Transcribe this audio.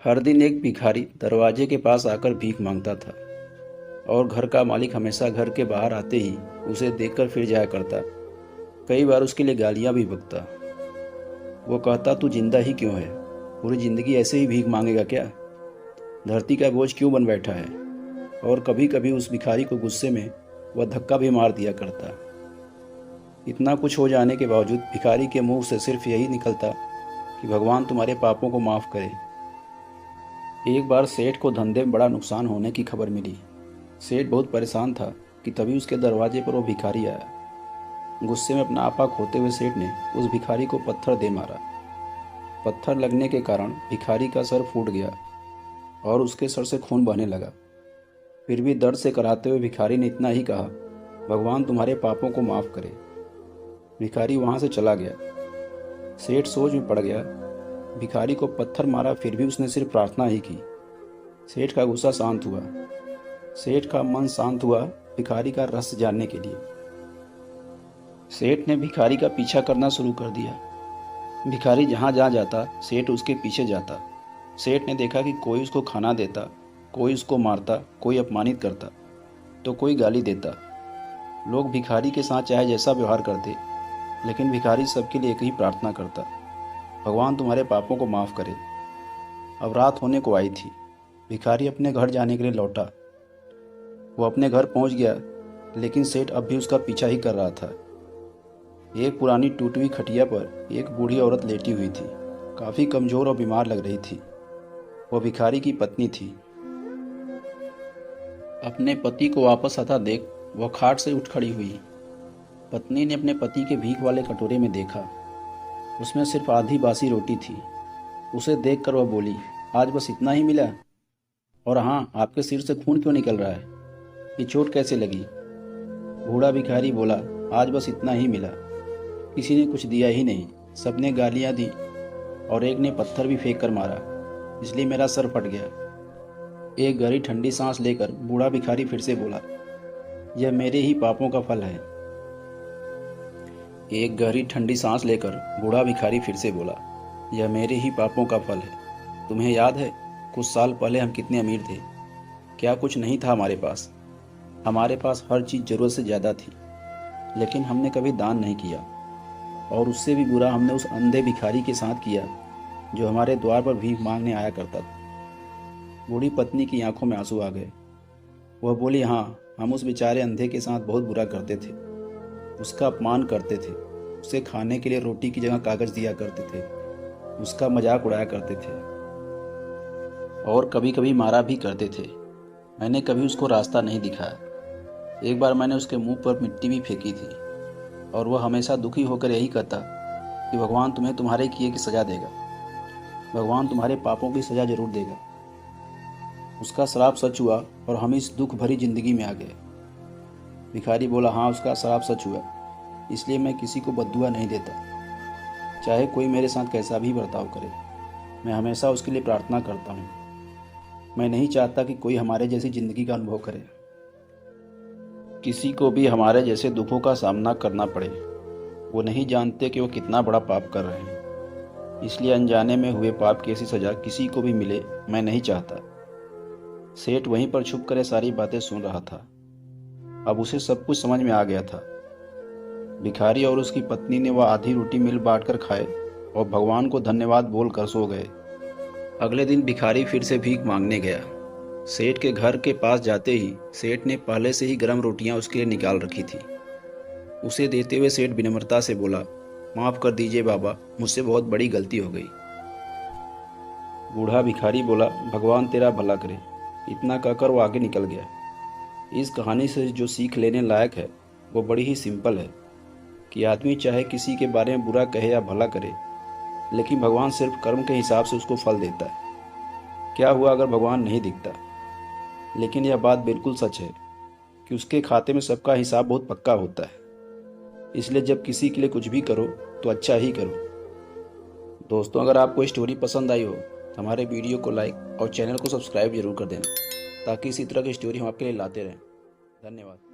हर दिन एक भिखारी दरवाजे के पास आकर भीख मांगता था और घर का मालिक हमेशा घर के बाहर आते ही उसे देखकर फिर जाया करता। कई बार उसके लिए गालियां भी बकता। वो कहता, तू जिंदा ही क्यों है? पूरी जिंदगी ऐसे ही भीख मांगेगा क्या? धरती का बोझ क्यों बन बैठा है? और कभी कभी उस भिखारी को गुस्से में वह धक्का भी मार दिया करता। इतना कुछ हो जाने के बावजूद भिखारी के मुंह से सिर्फ यही निकलता कि भगवान तुम्हारे पापों को माफ़ करे। एक बार सेठ को धंधे में बड़ा नुकसान होने की खबर मिली। सेठ बहुत परेशान था कि तभी उसके दरवाजे पर वो भिखारी आया। गुस्से में अपना आपा खोते हुए सेठ ने उस भिखारी को पत्थर दे मारा। पत्थर लगने के कारण भिखारी का सर फूट गया और उसके सर से खून बहने लगा। फिर भी दर्द से कराहते हुए भिखारी ने इतना ही कहा, भगवान तुम्हारे पापों को माफ़ करे। भिखारी वहाँ से चला गया। सेठ सोच में पड़ गया। भिखारी को पत्थर मारा, फिर भी उसने सिर्फ प्रार्थना ही की। सेठ का गुस्सा शांत हुआ। सेठ का मन शांत हुआ भिखारी का रहस्य जानने के लिए। सेठ ने भिखारी का पीछा करना शुरू कर दिया। भिखारी जहाँ जहाँ जाता सेठ उसके पीछे जाता। सेठ ने देखा कि कोई उसको खाना देता, कोई उसको मारता, कोई अपमानित करता तो कोई गाली देता। लोग भिखारी के साथ चाहे जैसा व्यवहार करते, लेकिन भिखारी सबके लिए एक ही प्रार्थना करता, भगवान तुम्हारे पापों को माफ़ करे। अब रात होने को आई थी। भिखारी अपने घर जाने के लिए लौटा। वो अपने घर पहुंच गया, लेकिन सेठ अब भी उसका पीछा ही कर रहा था। एक पुरानी टूटी हुई खटिया पर एक बूढ़ी औरत लेटी हुई थी। काफ़ी कमज़ोर और बीमार लग रही थी। वह भिखारी की पत्नी थी। अपने पति को वापस आता देख वह खाट से उठ खड़ी हुई। पत्नी ने अपने पति के भीख वाले कटोरे में देखा। उसमें सिर्फ आधी बासी रोटी थी। उसे देखकर वह बोली, आज बस इतना ही मिला? और हाँ, आपके सिर से खून क्यों निकल रहा है? ये चोट कैसे लगी? बूढ़ा भिखारी बोला, आज बस इतना ही मिला। किसी ने कुछ दिया ही नहीं। सबने गालियाँ दी और एक ने पत्थर भी फेंक कर मारा, इसलिए मेरा सर फट गया। एक गहरी ठंडी सांस लेकर बूढ़ा भिखारी फिर से बोला, यह मेरे ही पापों का फल है। एक गहरी ठंडी सांस लेकर बूढ़ा भिखारी फिर से बोला, यह मेरे ही पापों का फल है। तुम्हें याद है कुछ साल पहले हम कितने अमीर थे? क्या कुछ नहीं था हमारे पास? हमारे पास हर चीज़ ज़रूरत से ज़्यादा थी, लेकिन हमने कभी दान नहीं किया। और उससे भी बुरा हमने उस अंधे भिखारी के साथ किया जो हमारे द्वार पर भीख मांगने आया करता था। बूढ़ी पत्नी की आंखों में आंसू आ गए। वह बोली, हाँ, हम उस बेचारे अंधे के साथ बहुत बुरा करते थे। उसका अपमान करते थे। उसे खाने के लिए रोटी की जगह कागज़ दिया करते थे। उसका मजाक उड़ाया करते थे और कभी कभी मारा भी करते थे। मैंने कभी उसको रास्ता नहीं दिखाया। एक बार मैंने उसके मुंह पर मिट्टी भी फेंकी थी और वह हमेशा दुखी होकर यही कहता कि भगवान तुम्हें तुम्हारे किए की सज़ा देगा। भगवान तुम्हारे पापों की सज़ा जरूर देगा। उसका श्राप सच हुआ और हम इस दुख भरी जिंदगी में आ गए। भिखारी बोला, हाँ, उसका श्राप सच हुआ, इसलिए मैं किसी को बद्दुआ नहीं देता। चाहे कोई मेरे साथ कैसा भी बर्ताव करे, मैं हमेशा उसके लिए प्रार्थना करता हूँ। मैं नहीं चाहता कि कोई हमारे जैसी ज़िंदगी का अनुभव करे, किसी को भी हमारे जैसे दुखों का सामना करना पड़े। वो नहीं जानते कि वो कितना बड़ा पाप कर रहे हैं, इसलिए अनजाने में हुए पाप की ऐसी सज़ा किसी को भी मिले मैं नहीं चाहता। सेठ वहीं पर छुप कर सारी बातें सुन रहा था। अब उसे सब कुछ समझ में आ गया था। भिखारी और उसकी पत्नी ने वह आधी रोटी मिल बांट कर खाए और भगवान को धन्यवाद बोलकर सो गए। अगले दिन भिखारी फिर से भीख मांगने गया। सेठ के घर के पास जाते ही सेठ ने पहले से ही गर्म रोटियां उसके लिए निकाल रखी थी। उसे देते हुए सेठ विनम्रता से बोला, माफ़ कर दीजिए बाबा, मुझसे बहुत बड़ी गलती हो गई। बूढ़ा भिखारी बोला, भगवान तेरा भला करे। इतना कहकर वो आगे निकल गया। इस कहानी से जो सीख लेने लायक है वो बड़ी ही सिंपल है कि आदमी चाहे किसी के बारे में बुरा कहे या भला करे, लेकिन भगवान सिर्फ कर्म के हिसाब से उसको फल देता है। क्या हुआ अगर भगवान नहीं दिखता? लेकिन यह बात बिल्कुल सच है कि उसके खाते में सबका हिसाब बहुत पक्का होता है। इसलिए जब किसी के लिए कुछ भी करो तो अच्छा ही करो। दोस्तों, अगर आपको स्टोरी पसंद आई हो तो हमारे वीडियो को लाइक और चैनल को सब्सक्राइब जरूर कर देना, ताकि इसी तरह की स्टोरी हम आपके लिए लाते रहें। धन्यवाद।